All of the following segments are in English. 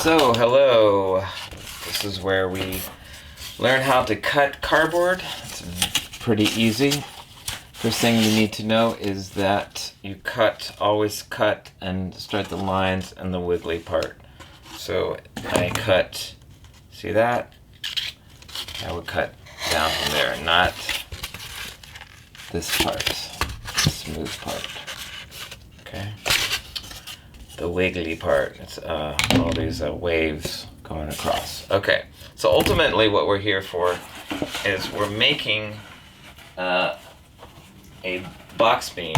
So, hello. This is where we learn how to cut cardboard. It's pretty easy. First thing you need to know is that you always cut and start the lines and the wiggly part. So I cut, see that? I would cut down from there, not this part, the smooth part. Okay? The wiggly part. It's all these waves going across. Okay, so ultimately what we're here for is we're making a box beam,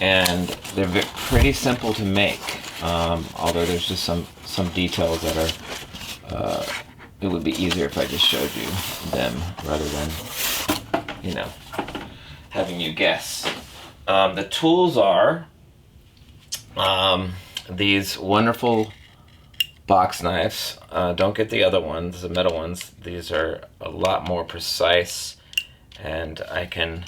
and they're pretty simple to make, although there's just some details that are, it would be easier if I just showed you them rather than, having you guess. The tools are these wonderful box knives. Don't get the other ones, the metal ones. These are a lot more precise, and I can,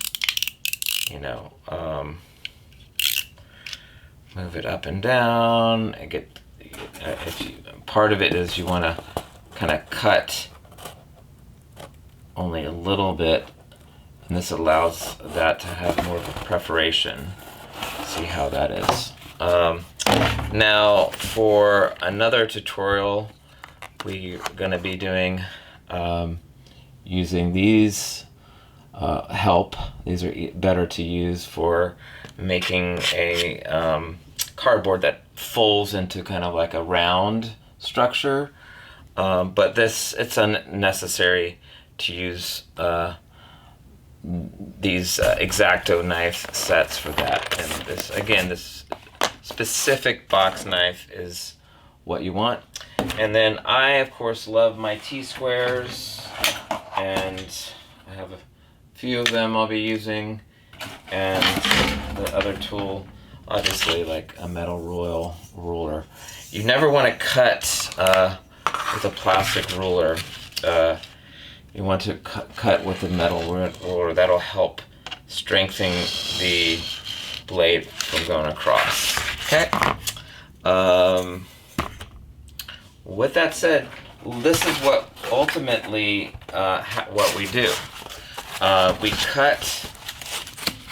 move it up and down and get, part of it is you want to kind of cut only a little bit, and this allows that to have more of a perforation. See how that is. Now for another tutorial, we're going to be doing using these help. These are better to use for making a cardboard that folds into kind of like a round structure, but it's unnecessary to use these X-Acto knife sets for that. And this specific box knife is what you want. And then I, of course, love my T-squares, and I have a few of them I'll be using, and the other tool, obviously, like a metal ruler. You never want to cut with a plastic ruler. You want to cut with a metal ruler. That'll help strengthen the blade from going across. Okay. With that said, this is what ultimately what we do. We cut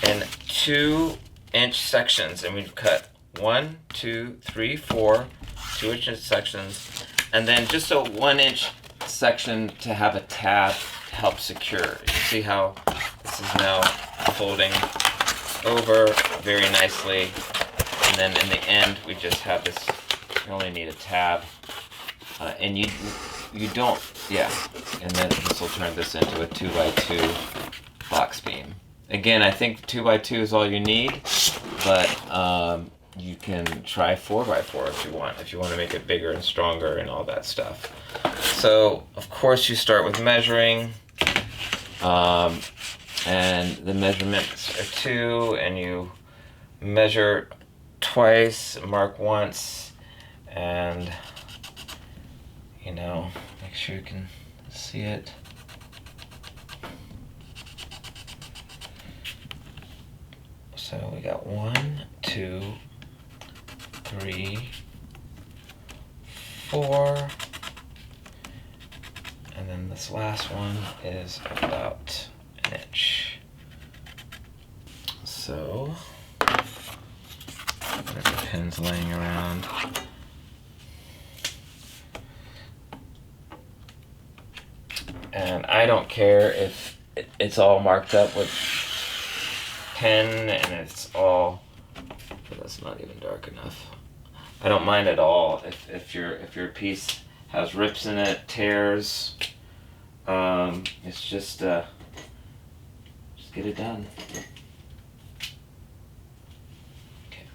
in 2-inch sections, and we've cut 1, 2, 3, 4 2-inch sections, and then just a 1-inch section to have a tab to help secure. You see how this is now folding over very nicely, and then in the end we just have this. You only need a tab, and you don't, and then this will turn this into a 2x2 box beam. Again, I think 2x2 is all you need, but you can try 4x4 if you want to make it bigger and stronger and all that stuff. So of course you start with measuring, and the measurements are 2, and you measure twice, mark once, and make sure you can see it. So we got 1, 2, 3, 4, and then this last one is about 1 inch. So, whatever pins laying around. And I don't care if it's all marked up with pen and it's all, that's not even dark enough. I don't mind at all if your piece has rips in it, tears. It's just get it done. Okay.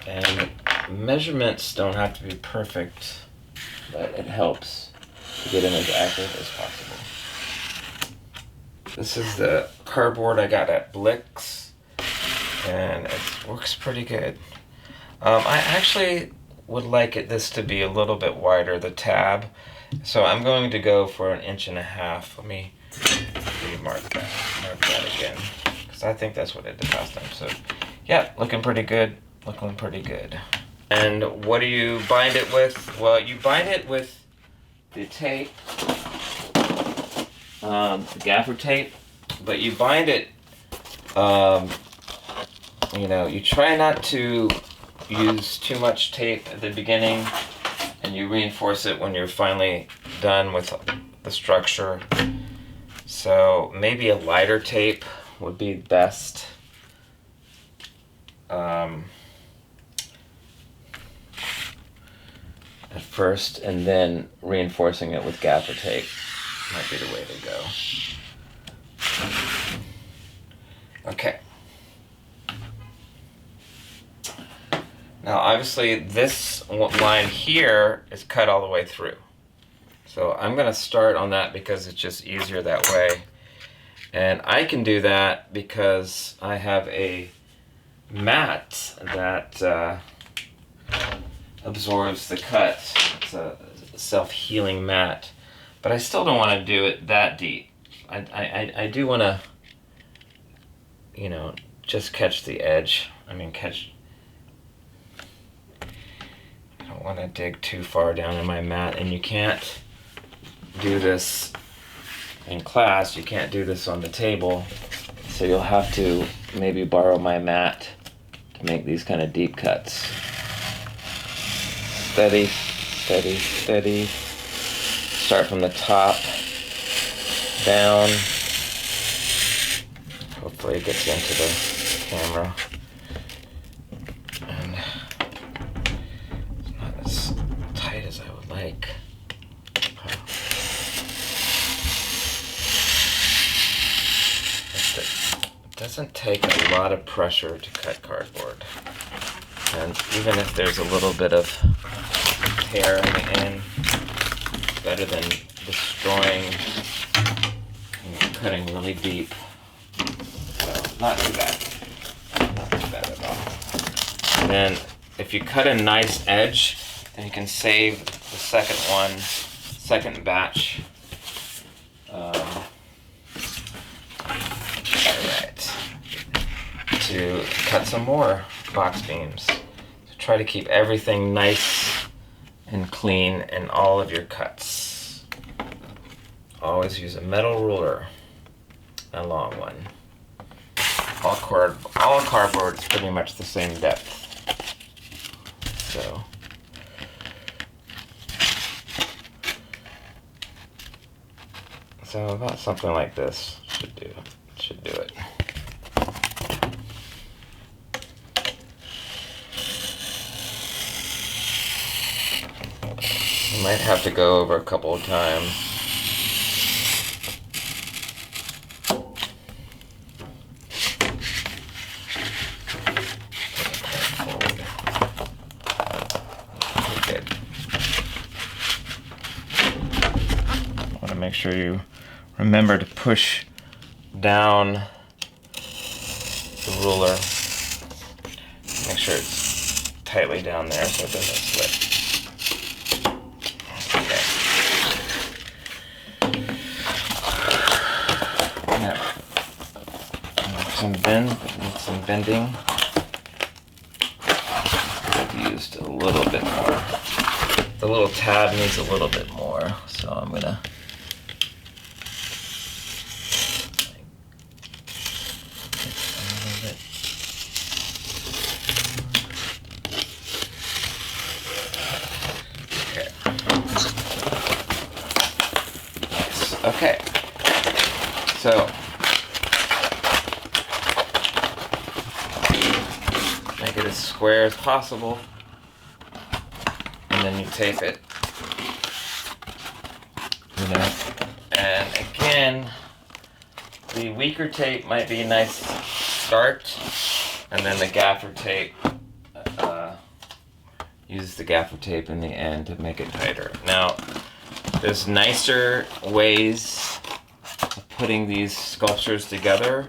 And measurements don't have to be perfect, but it helps to get them as accurate as possible. This is the cardboard I got at Blix, and it works pretty good. I actually would like this to be a little bit wider, the tab, so I'm going to go for 1.5 inches. Let me mark that again, because I think that's what I did last time. So yeah, looking pretty good. looking pretty good. And what do you bind it with? Well, you bind it with the tape, the gaffer tape, but you bind it, you try not to use too much tape at the beginning, and you reinforce it when you're finally done with the structure. So maybe a lighter tape would be best. At first, and then reinforcing it with gaffer tape might be the way to go. Okay. Now obviously this line here is cut all the way through. So I'm going to start on that because it's just easier that way. And I can do that because I have a mat that absorbs the cut. It's a self-healing mat. But I still don't want to do it that deep. I do want to, just catch the edge. I don't want to dig too far down in my mat, and you can't do this in class. You can't do this on the table. So you'll have to maybe borrow my mat to make these kind of deep cuts. Steady, steady, steady. Start from the top down. Hopefully it gets into the camera. And it's not as tight as I would like. It doesn't take a lot of pressure to cut cardboard. And even if there's a little bit of tear in the end, it's better than destroying and cutting really deep. So, not too bad. Not too bad at all. And then, if you cut a nice edge, then you can save the second batch. To cut some more box beams. So try to keep everything nice and clean in all of your cuts. Always use a metal ruler, a long one. All cardboard is pretty much the same depth. So about something like this should do it. You might have to go over a couple of times. Okay. Want to make sure you remember to push down the ruler. Make sure it's tightly down there so it doesn't slip. Some bending. I've used a little bit more. The little tab needs a little bit more, so I'm gonna Okay. So make it as square as possible, and then you tape it. And again, the weaker tape might be a nice start, and then the gaffer tape, use the gaffer tape in the end to make it tighter. Now, there's nicer ways of putting these sculptures together,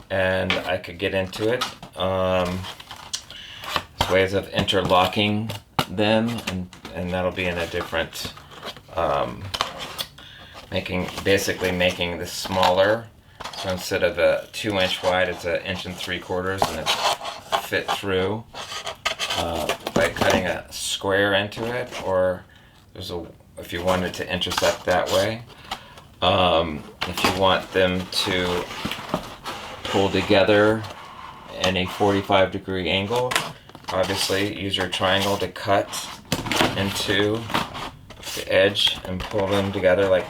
and I could get into it. There's ways of interlocking them, and that'll be in a different, basically making this smaller. So instead of a 2-inch wide, it's 1 3/4 inches, and it's fit through. by cutting a square into it, or if you wanted to intersect that way. If you want them to pull together in a 45-degree angle, obviously use your triangle to cut into the edge and pull them together like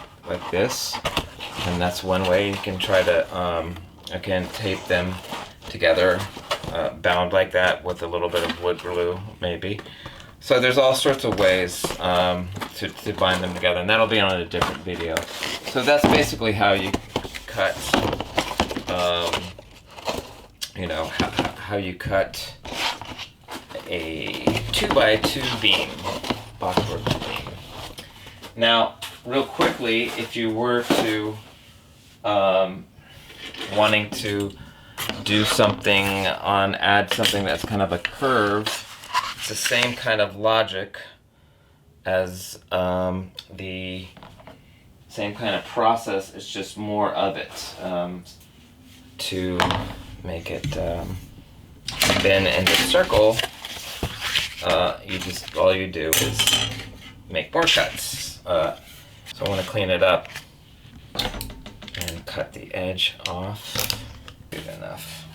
this. And that's one way. You can try to, again, tape them together, bound like that with a little bit of wood glue, maybe. So there's all sorts of ways to bind them together, and that'll be on a different video. So that's basically how you cut, how you cut a 2x2 beam, boxboard beam. Now, real quickly, if you were to wanting to do something add something that's kind of a curve, it's the same kind of logic as the same kind of process. It's just more of it to make it bend into circle. All you do is make more cuts. So I want to clean it up and cut the edge off. Good enough.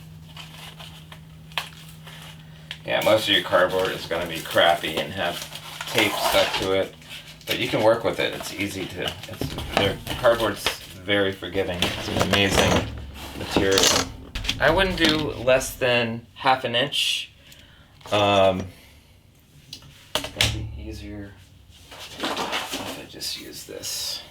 Yeah, most of your cardboard is going to be crappy and have tape stuck to it, but you can work with it. It's easy to. Cardboard's very forgiving. It's an amazing material. I wouldn't do less than ½ an inch. It'd be easier if I just use this.